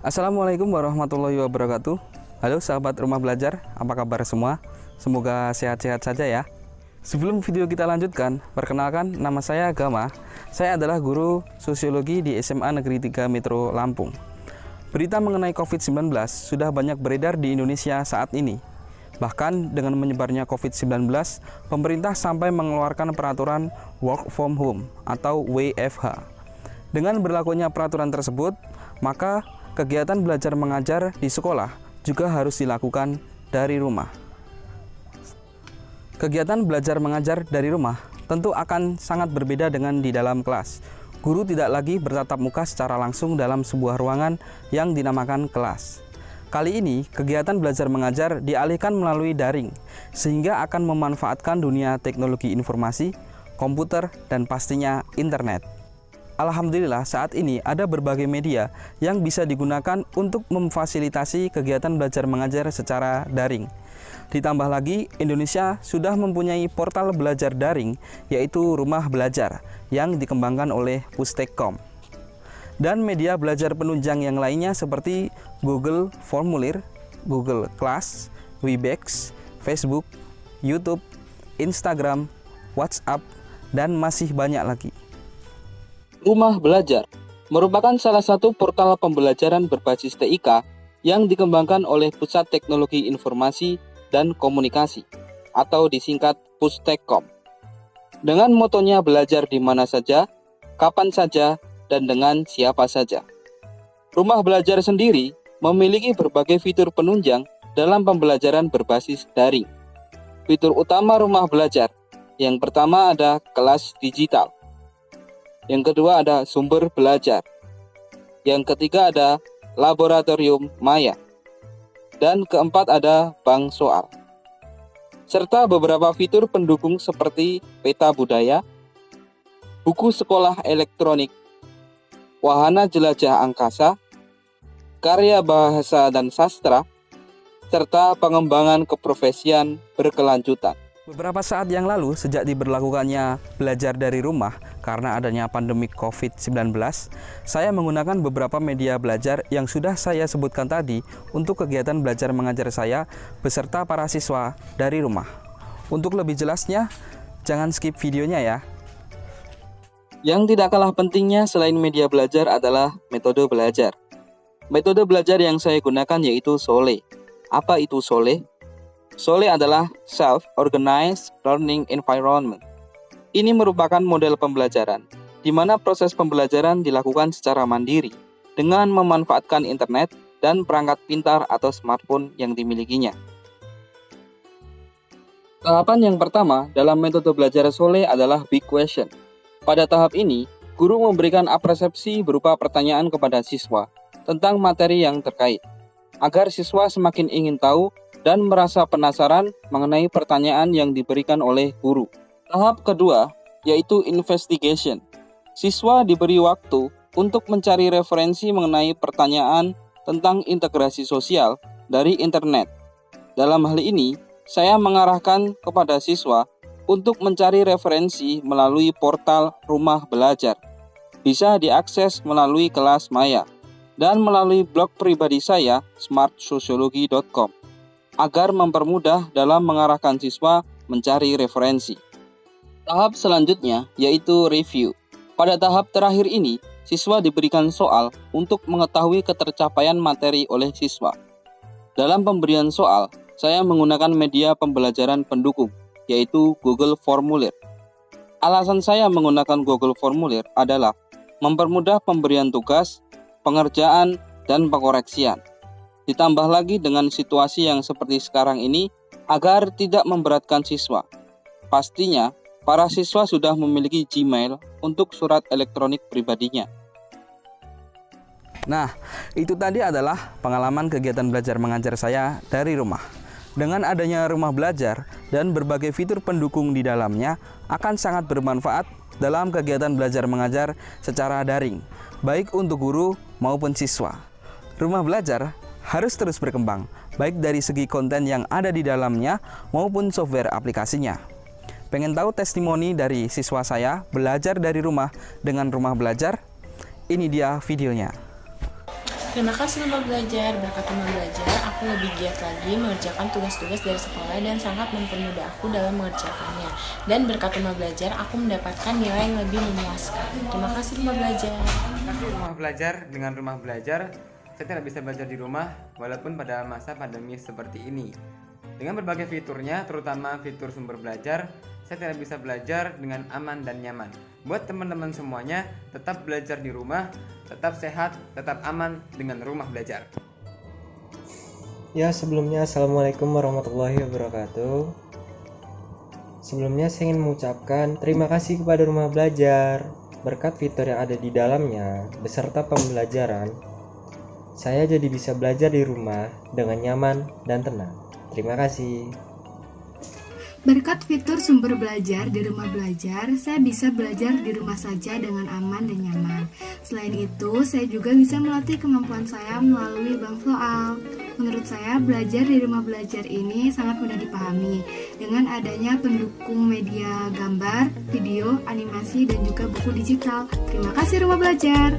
Assalamualaikum warahmatullahi wabarakatuh. Halo sahabat rumah belajar, apa kabar semua? Semoga sehat-sehat saja ya. Sebelum video kita lanjutkan, perkenalkan nama saya Gama. Saya adalah guru sosiologi di SMA Negeri 3 Metro Lampung. Berita mengenai COVID-19 sudah banyak beredar di Indonesia saat ini. Bahkan dengan menyebarnya COVID-19, pemerintah sampai mengeluarkan peraturan work from home atau WFH. Dengan berlakunya peraturan tersebut, maka kegiatan belajar mengajar di sekolah juga harus dilakukan dari rumah. Kegiatan belajar mengajar dari rumah tentu akan sangat berbeda dengan di dalam kelas. Guru tidak lagi bertatap muka secara langsung dalam sebuah ruangan yang dinamakan kelas. Kali ini, kegiatan belajar mengajar dialihkan melalui daring, sehingga akan memanfaatkan dunia teknologi informasi, komputer, dan pastinya internet. Alhamdulillah saat ini ada berbagai media yang bisa digunakan untuk memfasilitasi kegiatan belajar mengajar secara daring. Ditambah lagi, Indonesia sudah mempunyai portal belajar daring, yaitu Rumah Belajar, yang dikembangkan oleh Pustekkom. Dan media belajar penunjang yang lainnya seperti Google Formulir, Google Class, Webex, Facebook, YouTube, Instagram, WhatsApp, dan masih banyak lagi. Rumah Belajar merupakan salah satu portal pembelajaran berbasis TIK yang dikembangkan oleh Pusat Teknologi Informasi dan Komunikasi atau disingkat Pustekkom. Dengan motonya belajar di mana saja, kapan saja, dan dengan siapa saja. Rumah Belajar sendiri memiliki berbagai fitur penunjang dalam pembelajaran berbasis daring. Fitur utama Rumah Belajar, yang pertama ada kelas digital. Yang kedua ada sumber belajar. Yang ketiga ada laboratorium maya. Dan keempat ada bank soal. Serta beberapa fitur pendukung seperti peta budaya, buku sekolah elektronik, wahana jelajah angkasa, karya bahasa dan sastra, serta pengembangan keprofesian berkelanjutan. Beberapa saat yang lalu, sejak diberlakukannya belajar dari rumah karena adanya pandemi COVID-19, saya menggunakan beberapa media belajar yang sudah saya sebutkan tadi untuk kegiatan belajar mengajar saya beserta para siswa dari rumah. Untuk lebih jelasnya, jangan skip videonya ya. Yang tidak kalah pentingnya selain media belajar adalah metode belajar. Metode belajar yang saya gunakan yaitu SOLE. Apa itu SOLE? SOLE adalah Self-Organized Learning Environment. Ini merupakan model pembelajaran, di mana proses pembelajaran dilakukan secara mandiri, dengan memanfaatkan internet dan perangkat pintar atau smartphone yang dimilikinya. Tahapan yang pertama dalam metode belajar SOLE adalah Big Question. Pada tahap ini, guru memberikan apresiasi berupa pertanyaan kepada siswa tentang materi yang terkait, agar siswa semakin ingin tahu dan merasa penasaran mengenai pertanyaan yang diberikan oleh guru. Tahap kedua, yaitu Investigation. Siswa diberi waktu untuk mencari referensi mengenai pertanyaan tentang integrasi sosial dari internet. Dalam hal ini, saya mengarahkan kepada siswa untuk mencari referensi melalui portal Rumah Belajar. Bisa diakses melalui kelas maya dan melalui blog pribadi saya smartsociology.com agar mempermudah dalam mengarahkan siswa mencari referensi. Tahap selanjutnya yaitu review. Pada tahap terakhir ini, siswa diberikan soal untuk mengetahui ketercapaian materi oleh siswa. Dalam pemberian soal, saya menggunakan media pembelajaran pendukung, yaitu Google Formulir. Alasan saya menggunakan Google Formulir adalah mempermudah pemberian tugas, pengerjaan, dan pengoreksian. Ditambah lagi dengan situasi yang seperti sekarang ini agar tidak memberatkan siswa. Pastinya, para siswa sudah memiliki Gmail untuk surat elektronik pribadinya. Nah, itu tadi adalah pengalaman kegiatan belajar mengajar saya dari rumah. Dengan adanya rumah belajar dan berbagai fitur pendukung di dalamnya akan sangat bermanfaat dalam kegiatan belajar mengajar secara daring, baik untuk guru maupun siswa. Rumah belajar harus terus berkembang, baik dari segi konten yang ada di dalamnya maupun software aplikasinya. Pengen tahu testimoni dari siswa saya belajar dari rumah dengan rumah belajar? Ini dia videonya. Terima kasih Rumah Belajar. Berkat Rumah Belajar, aku lebih giat lagi mengerjakan tugas-tugas dari sekolah dan sangat mempermudah aku dalam mengerjakannya. Dan berkat Rumah Belajar, aku mendapatkan nilai yang lebih memuaskan. Terima kasih Rumah Belajar. Terima kasih Rumah Belajar. Dengan Rumah Belajar, saya tidak bisa belajar di rumah walaupun pada masa pandemi seperti ini. Dengan berbagai fiturnya, terutama fitur sumber belajar, saya tidak bisa belajar dengan aman dan nyaman. Buat teman-teman semuanya, tetap belajar di rumah, tetap sehat, tetap aman dengan Rumah Belajar. Ya, sebelumnya Assalamualaikum warahmatullahi wabarakatuh. Sebelumnya saya ingin mengucapkan terima kasih kepada Rumah Belajar. Berkat fitur yang ada di dalamnya, beserta pembelajaran, saya jadi bisa belajar di rumah dengan nyaman dan tenang. Terima kasih. Berkat fitur sumber belajar di Rumah Belajar, saya bisa belajar di rumah saja dengan aman dan nyaman. Selain itu, saya juga bisa melatih kemampuan saya melalui bank soal. Menurut saya, belajar di Rumah Belajar ini sangat mudah dipahami dengan adanya pendukung media gambar, video, animasi, dan juga buku digital. Terima kasih Rumah Belajar.